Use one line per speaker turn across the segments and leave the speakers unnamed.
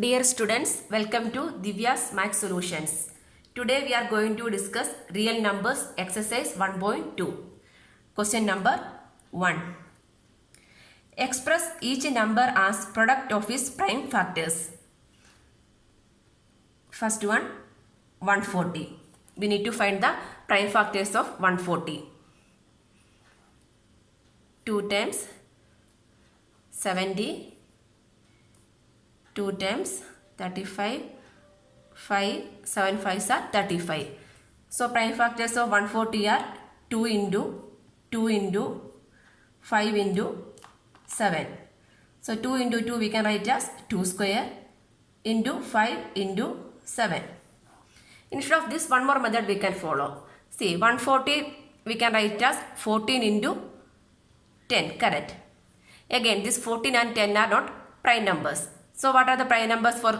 Dear students, welcome to Divya's Math Solutions. Today we are going to discuss real numbers exercise 1.2. Question number 1. Express each number as product of its prime factors. First one, 140. We need to find the prime factors of 140. 2 times 70. 2 times 35, 5, 7 5s are 35. So prime factors of 140 are 2 into 5 into 7. So 2 into 2 we can write as 2 square into 5 into 7. Instead of this, one more method we can follow. See, 140 we can write as 14 into 10, correct. Again, this 14 and 10 are not prime numbers. So what are the prime numbers for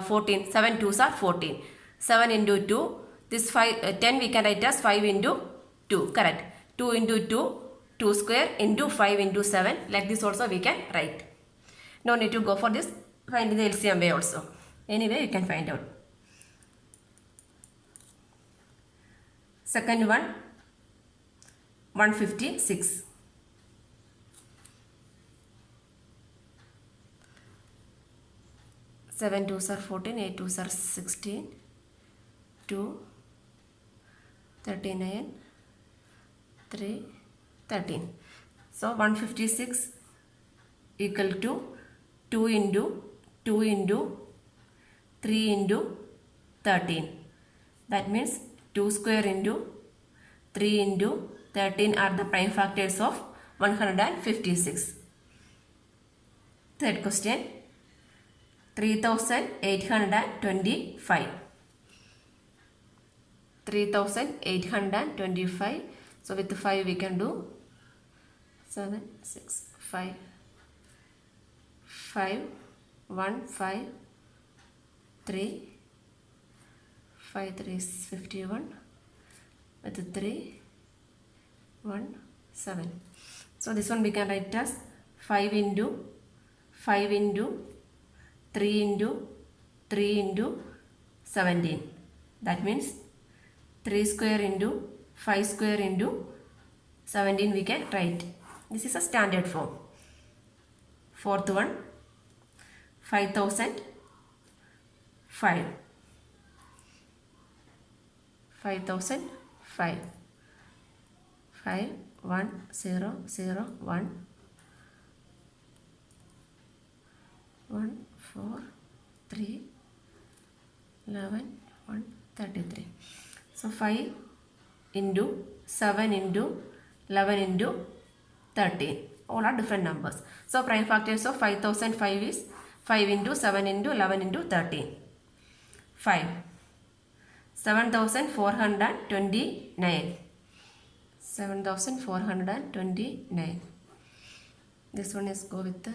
14? 7 2s are 14. 7 into 2. This 10 we can write as 5 into 2. Correct. 2 into 2. 2 square into 5 into 7. Like this also we can write. No need to go for this. Find the LCM way also. Anyway, you can find out. Second one, 156. 7 2s are 14, 8 2s are 16, 2, 39, 3, 13. So 156 equal to 2 into 2 into 3 into 13. That means 2 square into 3 into 13 are the prime factors of 156. Third question. 3825. 3825. So with 5 we can do 7, 6, 5, 5, 1, 5, 3, 5, 3 is 51. With 3, 1, 7. So this one we can write as 5 into 5 into 3 into 3 into 17. That means 3 square into 5 square into 17 we can write. This is a standard form. Fourth one, 5005. 5005. 5, 1, 0, 0, 1. 1, 4, 3, 11, 1, 33. So 5 into 7 into 11 into 13. All are different numbers. So prime factors of 5005 is 5 into 7 into 11 into 13. 5. 7429. 7429. This one is go with the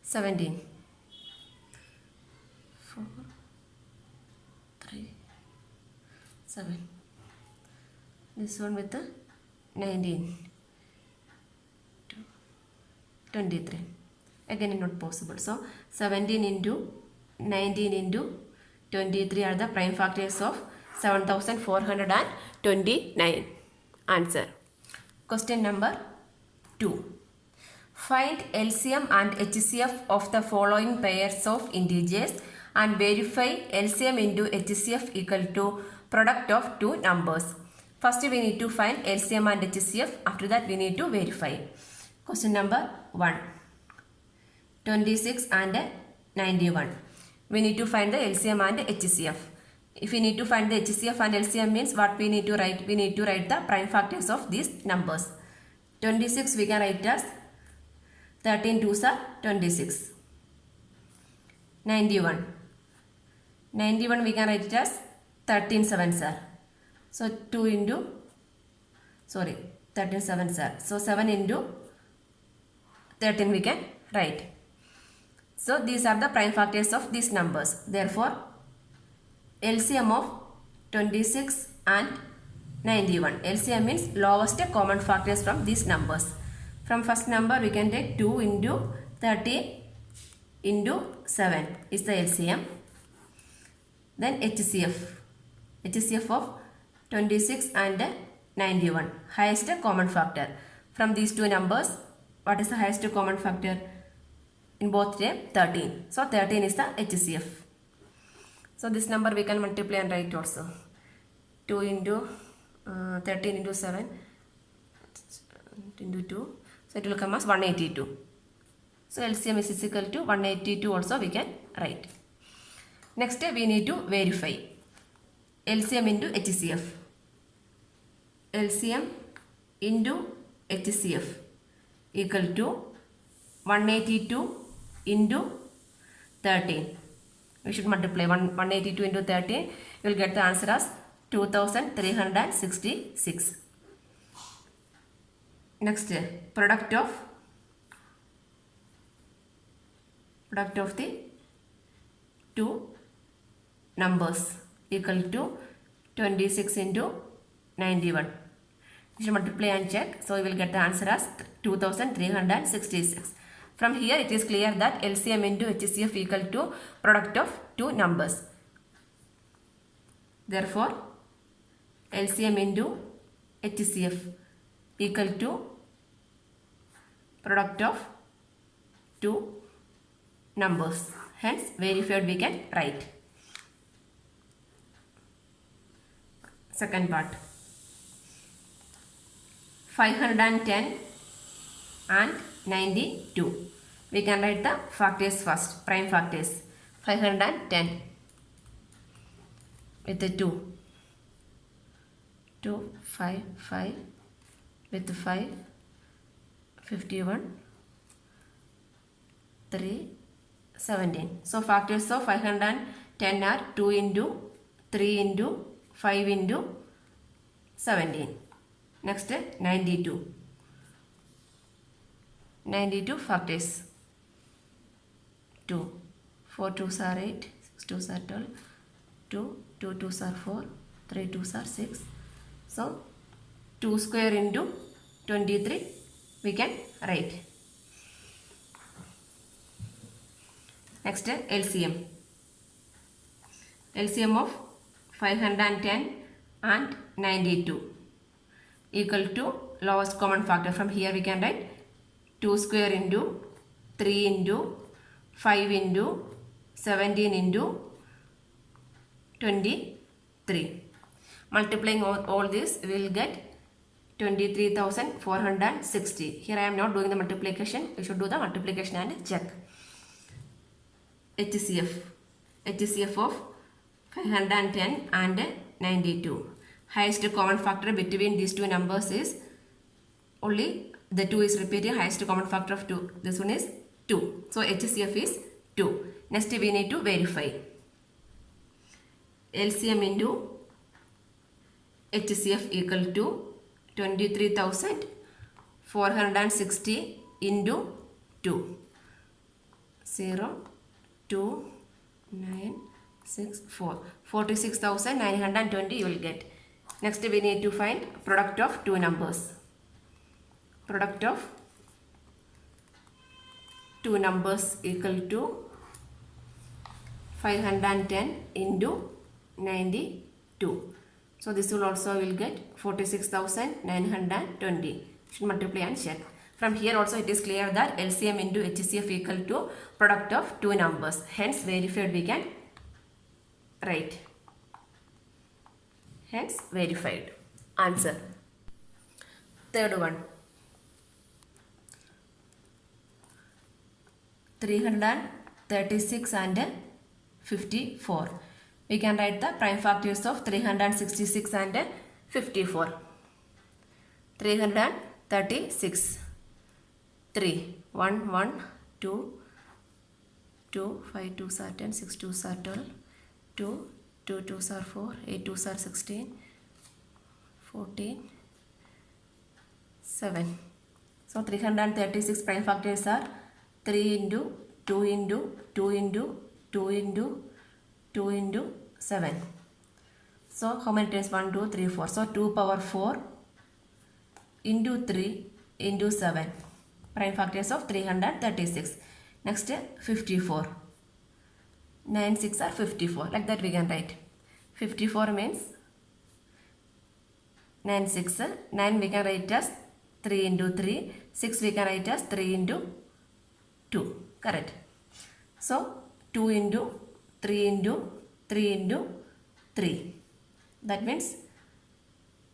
17. 4, 3, 7. This one with the 19. 2, 23. Again not possible. So 17 into 19 into 23 are the prime factors of 7429. Answer. Question number 2. Find LCM and HCF of the following pairs of integers and verify LCM into HCF equal to product of two numbers. First we need to find LCM and HCF. After that we need to verify. Question number 1. 26 and 91. We need to find the LCM and HCF. If we need to find the HCF and LCM means what we need to write? We need to write the prime factors of these numbers. 26 we can write as 13 2s are 26. 91. 91 we can write it as 13 7s are. So 2 into, 13 7s are. So 7 into 13 we can write. So these are the prime factors of these numbers. Therefore, LCM of 26 and 91. LCM means lowest common factors from these numbers. From first number we can take 2 into 13 into 7 is the LCM. Then HCF. HCF of 26 and 91. Highest common factor. From these two numbers, what is the highest common factor? In both term, 13. So 13 is the HCF. So this number we can multiply and write also. 2 into 13 into 7 into 2. So it will come as 182. So LCM is equal to 182 also we can write. Next we need to verify LCM into HCF. LCM into HCF equal to 182 into 13. We should multiply 182 into 13. You will get the answer as 2366. Next, product of the two numbers equal to 26 into 91. We should multiply and check. So we will get the answer as 2366. From here it is clear that LCM into HCF equal to product of two numbers. Therefore, LCM into HCF equal to product of two numbers. Hence, verified we can write. Second part. 510 and 92. We can write the factors first, prime factors. 510 with the 2. 2, 5, 5 with 5, 51, 3, 17. So factors of 510 are 2 into 3 into 5 into 17. Next 92. 92 factors. 2. 4 2s are 8, 6 2s are 12, 2, 2 2s are 4, 3 2s are 6. So 2 square into 23 we can write. Next LCM. LCM of 510 and 92 equal to lowest common factor. From here we can write 2 square into 3 into 5 into 17 into 23. Multiplying all this we will get 23,460. Here I am not doing the multiplication. You should do the multiplication and check. HCF. HCF of 510 and 92. Highest common factor between these two numbers is only the 2 is repeating. Highest common factor of 2. This one is 2. So HCF is 2. Next we need to verify. LCM into HCF equal to 23,460 into 2. 0, 2, 9, 6, 4. 46,920 you will get. Next we need to find product of two numbers. Product of two numbers equal to 510 into 92. So this will also will get 46,920. Should multiply and check. From here also it is clear that LCM into HCF equal to product of two numbers. Hence verified we can write. Hence verified. Answer. Third one. 336 and 54. We can write the prime factors of 366 and 54. 336. 3. 1, 1, 2, 2, 5 2s are 10, 6 2s are 12, 2, 2 2s are 4, 8 2s are 16, 14, 7. So 336 prime factors are 3 into 2 into 2 into 2 into 2 into 7. So how many times? 1, 2, 3, 4. So 2 power 4 into 3 into 7. Prime factors of 336. Next 54. 9 6 are 54. Like that we can write. 54 means 9 6. 9 we can write as 3 into 3. 6 we can write as 3 into 2. Correct. So 2 into 3 into 3 into 3. That means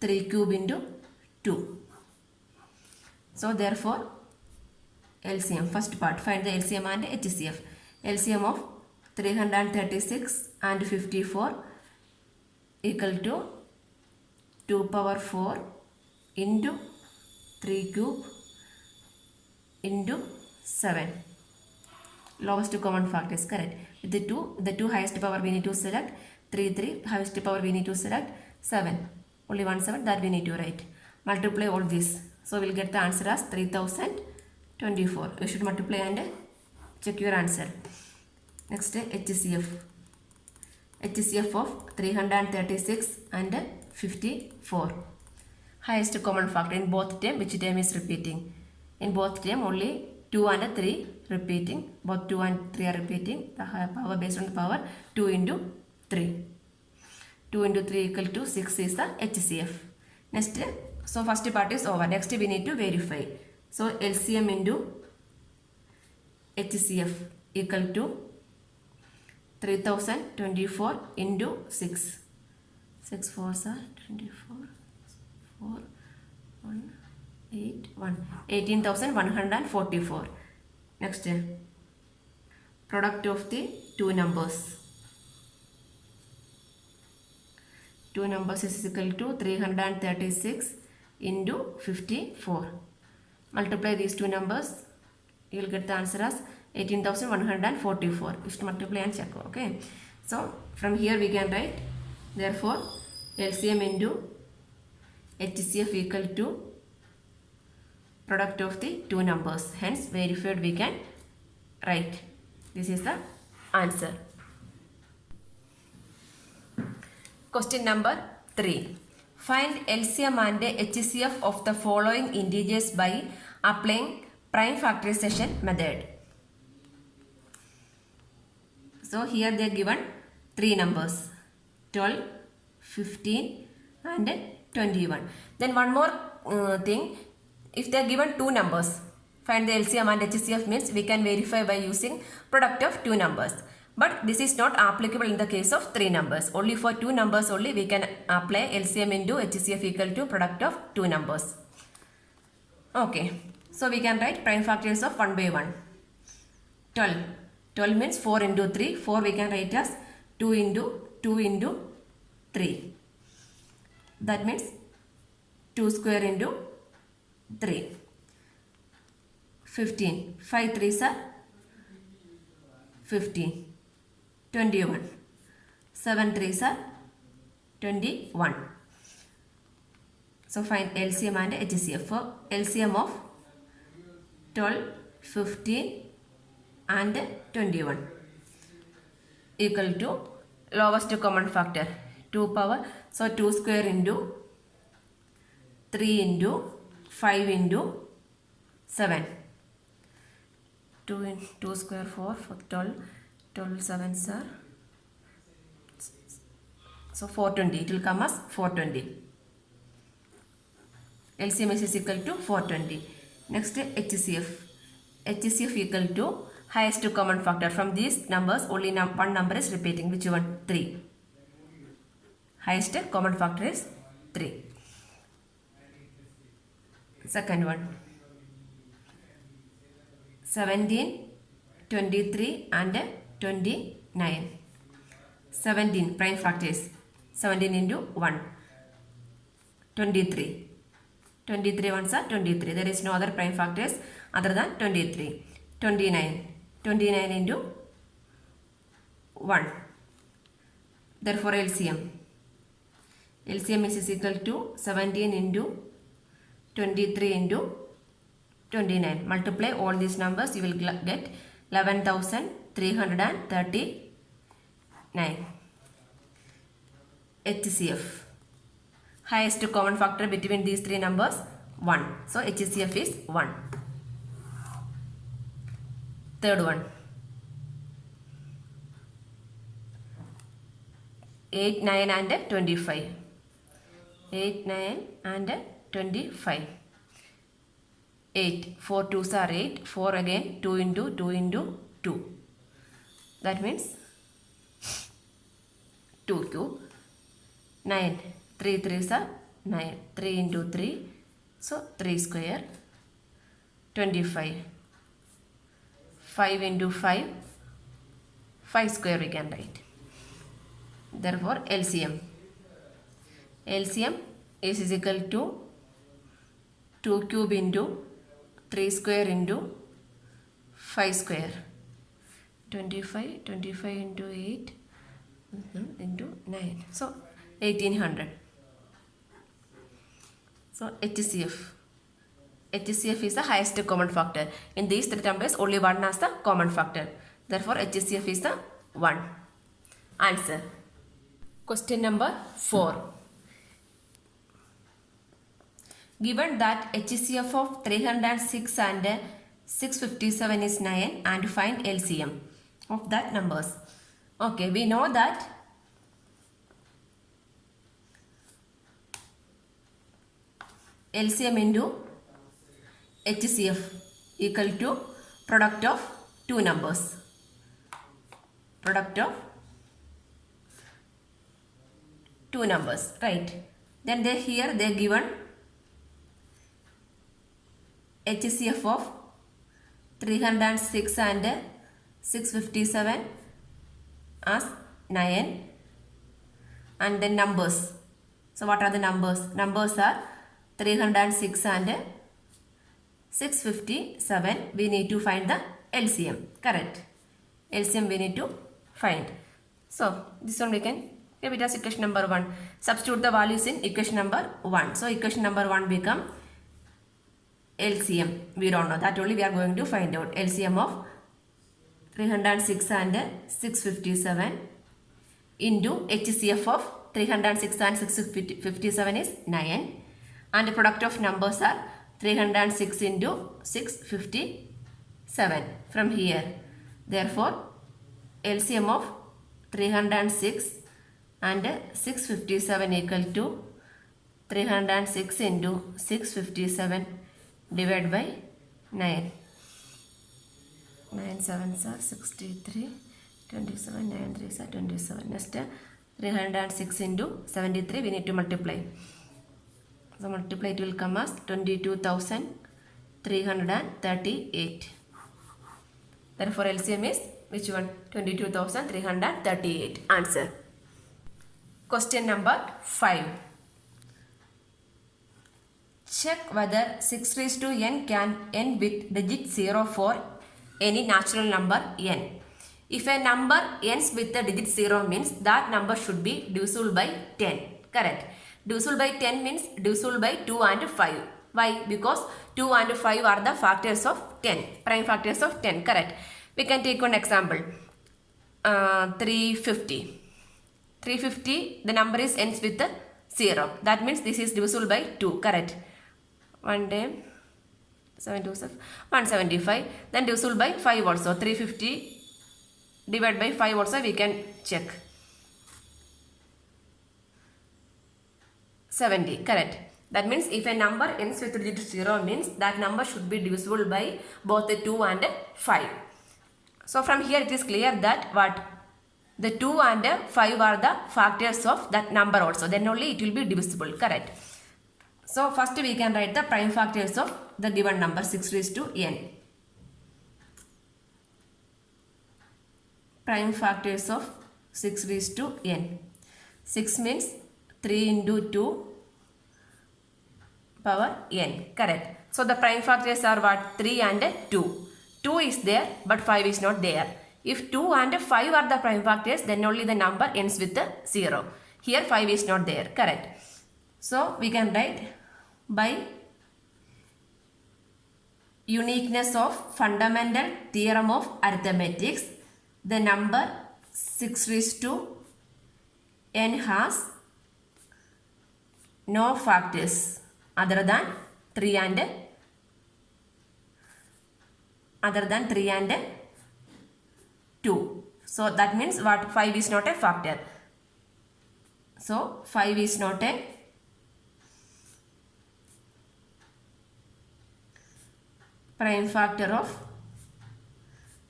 3 cube into 2. So therefore LCM, first part, find the LCM and HCF. LCM of 336 and 54 equal to 2 power 4 into 3 cube into 7. Lowest common factor is correct. With the two highest power we need to select. 3 highest power we need to select. 7. Only 1 7 that we need to write. Multiply all this. So we'll get the answer as 3024. You should multiply and check your answer. Next HCF. HCF of 336 and 54. Highest common factor in both term. Which term is repeating? In both term only 2 and 3 repeating. Both 2 and 3 are repeating. The power based on the power 2 into 3. 2 into 3 equal to 6 is the HCF. Next, so first part is over. Next we need to verify. So LCM into HCF equal to 3024 into 6. 6 4s are 24. 4 1 8 1. 18,144. Next, product of the two numbers. Two numbers is equal to 336 into 54. Multiply these two numbers. You will get the answer as 18,144. You should multiply and check. Okay. So from here we can write. Therefore LCM into HCF equal to product of the two numbers. Hence verified we can write. This is the answer. Question number 3. Find LCM and HCF of the following integers by applying prime factorization method. So here they are given three numbers, 12, 15 and 21. Then one more thing, if they are given two numbers, find the LCM and HCF means we can verify by using product of two numbers. But this is not applicable in the case of three numbers. Only for two numbers only we can apply LCM into HCF equal to product of two numbers. Okay. So we can write prime factors of 1 by 1. 12. 12 means 4 into 3. 4 we can write as 2 into 3. That means 2 square into 3. 15. 5 3s are 15. 21. 7 3s are 21. So find LCM and HCF. For LCM of 12, 15 and 21 equal to lowest common factor 2 power. So 2 square into 3 into 5 into 7. 2 square 4 for 12. 12 7s are, so 420. It will come as 420. LCM is equal to 420. Next HCF. HCF equal to highest common factor. From these numbers only one number is repeating. Which one? 3. Highest common factor is 3. Second one. 17, 23 and 29. 17 prime factors. 17 into 1. 23. 23 ones are 23. There is no other prime factors other than 23. 29. 29 into 1. Therefore LCM. LCM is equal to 17 into 23 into 29. Multiply all these numbers, you will get 11,339. HCF. Highest common factor between these three numbers 1. So HCF is 1. third one. 8, 9 and 25. 8, 9 and 25. 8. 4 2s are 8. 4 again. 2 into 2 into 2. That means 2 cube. 9. 3 3s are 9. 3 into 3. So 3 square. 25. 5 into 5. 5 square we can write. Therefore LCM. LCM is equal to 2 cube into 3 square into 5 square. 25 into 8 into 9. So 1800. So HCF. HCF is the highest common factor. In these three numbers, only one has the common factor. Therefore HCF is the 1. Answer. Question number 4. Given that HCF of 306 and 657 is 9 and find LCM of that numbers. Okay, we know that LCM into HCF equal to product of two numbers. Product of two numbers, right? Then here they given HCF of 306 and 657 as 9 and then numbers. So what are the numbers? Numbers are 306 and 657. We need to find the LCM. Correct. LCM we need to find. So this one we can give it as equation number 1. Substitute the values in equation number 1. So equation number 1 become LCM. We don't know. That only we are going to find out. LCM of 306 and 657 into HCF of 306 and 657 is 9. And the product of numbers are 306 into 657 from here. Therefore, LCM of 306 and 657 equal to 306 into 657 divided by 9. 9 7s are 63, 27, 9 3s are 27. Next 306 into 73 we need to multiply. So multiply it will come as 22,338. Therefore LCM is which one? 22,338. Answer. Question number 5. Check whether 6 raised to n can end with digit 0 for any natural number n. If a number ends with the digit 0 means that number should be divisible by 10. Correct. Divisible by 10 means divisible by 2 and 5. Why? Because 2 and 5 are the factors of 10. Prime factors of 10. Correct. We can take one example. 350. 350, the number is ends with the 0. That means this is divisible by 2. Correct. 1 day 7 2 175. Then divisible by 5 also. 350 divided by 5 also we can check. 70. Correct. That means if a number ends with digit 0 means that number should be divisible by both the 2 and 5. So from here it is clear that what? The 2 and 5 are the factors of that number also. Then only it will be divisible. Correct. So first we can write the prime factors of the given number 6 raised to n. Prime factors of 6 raised to n. 6 means 3 into 2 power n. Correct. So the prime factors are what? 3 and 2. 2 is there but 5 is not there. If 2 and 5 are the prime factors, then only the number ends with the 0. Here 5 is not there. Correct. So we can write by uniqueness of fundamental theorem of arithmetics, the number 6 raised to n has no factors other than 3 and So that means what? 5 is not a factor. So 5 is not a prime factor of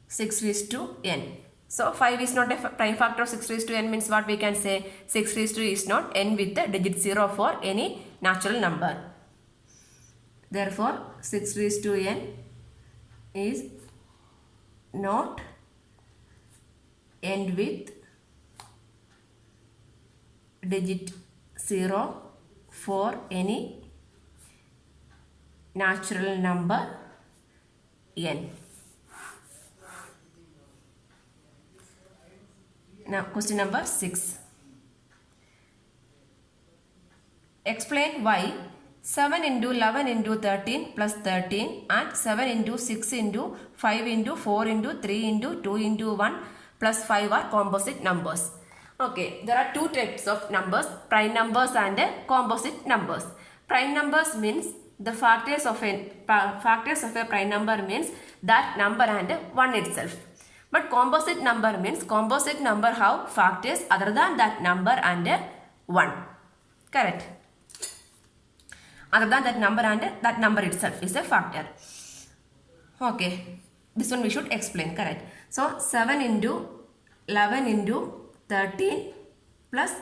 6 raised to n. So 5 is not a prime factor of 6 raised to n means what we can say? 6 raised to is not n with the digit 0 for any natural number. Therefore 6 raised to n is not end with digit 0 for any natural number n. Now question number 6. Explain why 7 into 11 into 13 plus 13 and 7 into 6 into 5 into 4 into 3 into 2 into 1 plus 5 are composite numbers. Okay, there are two types of numbers, prime numbers and composite numbers. Prime numbers means the factors of a prime number means that number and 1 itself. But composite number means composite number have factors other than that number and 1. Correct. Other than that number and that number itself is a factor. Okay. This one we should explain. Correct. So 7 into 11 into 13 plus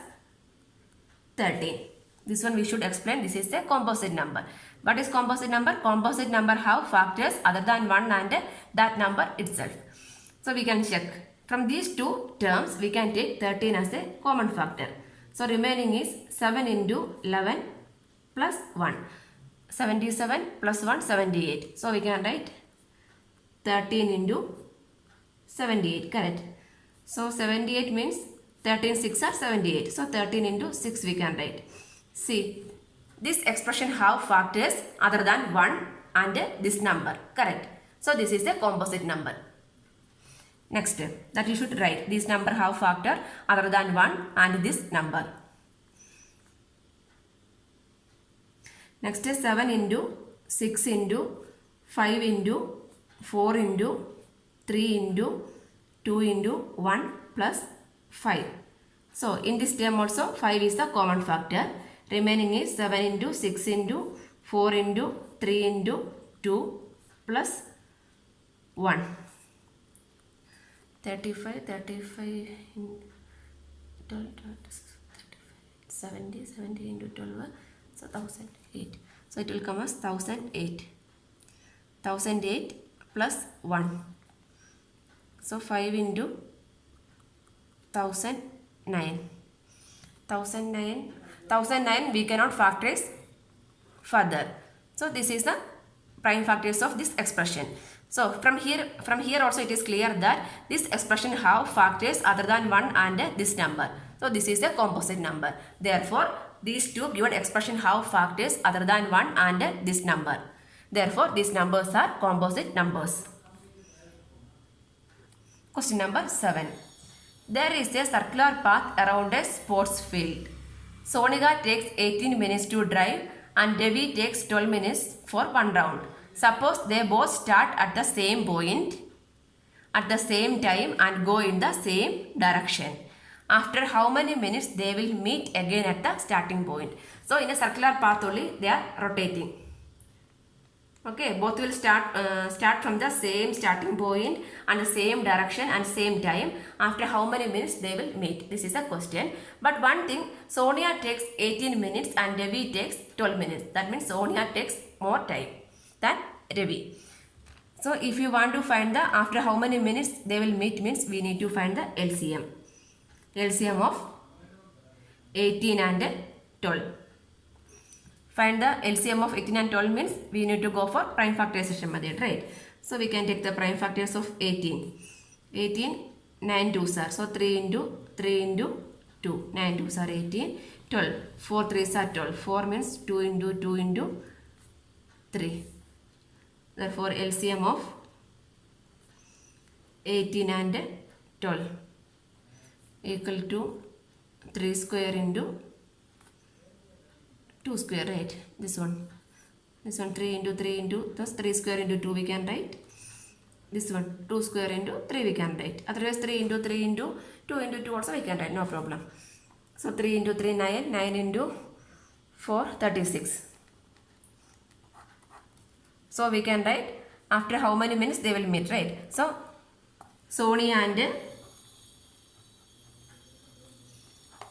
13. This one we should explain. This is a composite number. What is composite number? Composite number have factors other than 1 and that number itself. So we can check. From these two terms, we can take 13 as a common factor. So remaining is 7 into 11 plus 1. 77 plus 1, 78. So we can write 13 into 78. Correct. So 78 means 13 6 are 78. So 13 into 6 we can write. See, this expression have factors other than 1 and this number. Correct. So this is a composite number. Next, that you should write this number have factor other than 1 and this number. Next is 7 into 6 into 5 into 4 into 3 into 2 into 1 plus 5. So in this term also 5 is the common factor. Remaining is 7 into 6 into 4 into 3 into 2 plus 1. 35, 12, 70 into 12, so 1008. So it will come as 1008. 1008 plus 1. So 5 into 1009. 1009 we cannot factorize further. So this is the prime factors of this expression. So from here also it is clear that this expression have factors other than 1 and this number. So this is a composite number. Therefore these two given expression have factors other than 1 and this number. Therefore these numbers are composite numbers. Question number 7. There is a circular path around a sports field. Sonika takes 18 minutes to drive and Devi takes 12 minutes for one round. Suppose they both start at the same point at the same time and go in the same direction. After how many minutes they will meet again at the starting point? So in a circular path only they are rotating. Okay, both will start from the same starting point and the same direction and same time. After how many minutes they will meet? This is a question. But one thing, Sonia takes 18 minutes and Devi takes 12 minutes. That means Sonia takes more time than Devi. So if you want to find the after how many minutes they will meet means we need to find the LCM. LCM of 18 and 12. Find the LCM of 18 and 12 means we need to go for prime factorization method, right? So we can take the prime factors of 18. 18, 9 2s are. So 3 into 2. 9 2s are 18. 12. 4 3s are 12. 4 means 2 into 2 into 3. Therefore LCM of 18 and 12 equal to 3 square into 2 square, right? This one 3 into 3 into thus 3 square into 2 we can write. this one 2 square into 3 we can write. Otherwise 3 into 3 into 2 into 2 also we can write, no problem. So 3 into 3 9, 9 into 4 36. So we can write after how many minutes they will meet, right? So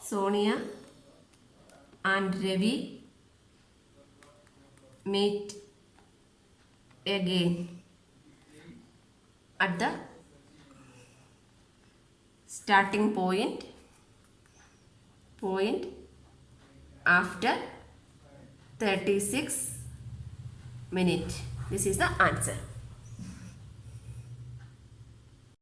Sonia and Ravi meet again at the starting point after 36 minutes. This is the answer.